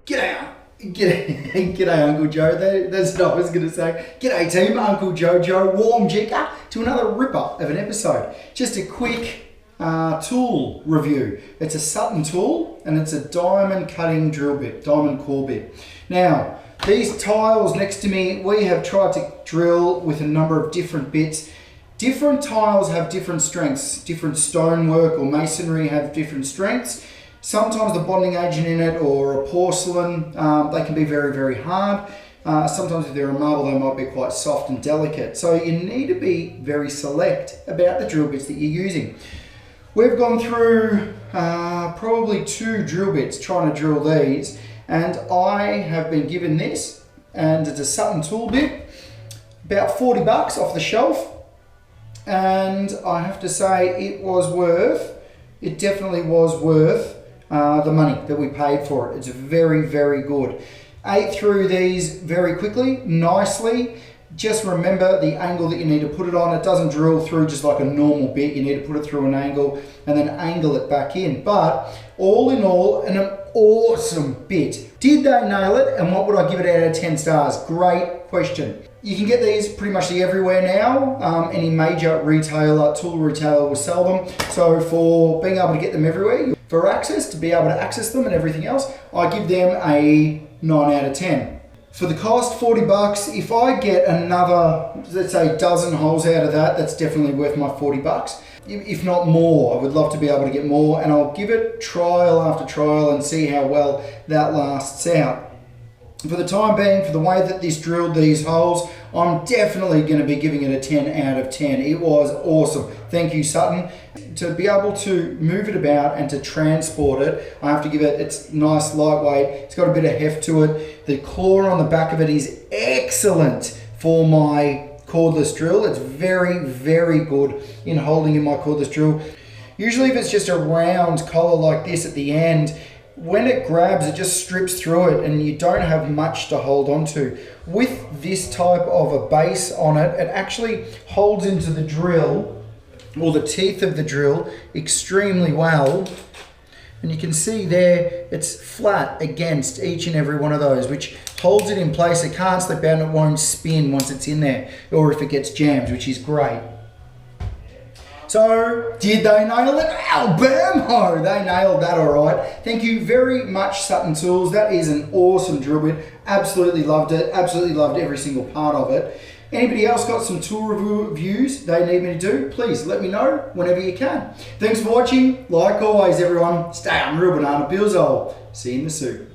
G'day Uncle Joe, that's what I was going to say. G'day team, Uncle Joe, warm jigger to another ripper of an episode. Just a quick tool review. It's a Sutton tool and it's a diamond cutting drill bit, diamond core bit. Now, these tiles next to me, we have tried to drill with a number of different bits. Different tiles have different strengths. Different stonework or masonry have different strengths. Sometimes the bonding agent in it or a porcelain, they can be very, very hard. Sometimes if they're a marble, they might be quite soft and delicate. So you need to be very select about the drill bits that you're using. We've gone through probably 2 drill bits trying to drill these, and I have been given this, and it's a Sutton tool bit, about 40 bucks off the shelf, and I have to say it definitely was worth the money that we paid for it. It's very, very good. Ate through these very quickly, nicely. Just remember the angle that you need to put it on. It doesn't drill through just like a normal bit. You need to put it through an angle and then angle it back in. But all in all, an awesome bit. Did they nail it? And what would I give it out of 10 stars? Great question. You can get these pretty much everywhere now. Any major retailer, tool retailer will sell them. So for being able to get them everywhere, for access, to be able to access them and everything else, I give them a 9 out of 10. For the cost, 40 bucks. If I get another, let's say, dozen holes out of that, that's definitely worth my 40 bucks. If not more, I would love to be able to get more, and I'll give it trial after trial and see how well that lasts out. For the time being, for the way that this drilled these holes, I'm definitely going to be giving it a 10 out of 10. It was awesome. Thank you, Sutton. To be able to move it about and to transport it, I have to give it, it's nice, lightweight. It's got a bit of heft to it. The claw on the back of it is excellent for my cordless drill. It's very, very good in holding in my cordless drill. Usually if it's just a round collar like this at the end, when it grabs, it just strips through it and you don't have much to hold on to. With this type of a base on it, it actually holds into the drill or the teeth of the drill extremely well. And you can see there, it's flat against each and every one of those, which holds it in place. It can't slip out and it won't spin once it's in there, or if it gets jammed, which is great. So, did they nail it? Oh, bam-ho! They nailed that all right. Thank you very much, Sutton Tools. That is an awesome drill bit. Absolutely loved it. Absolutely loved every single part of it. Anybody else got some tool reviews they need me to do? Please let me know whenever you can. Thanks for watching. Like always, everyone, stay on real banana peels. I'll see you in the soup.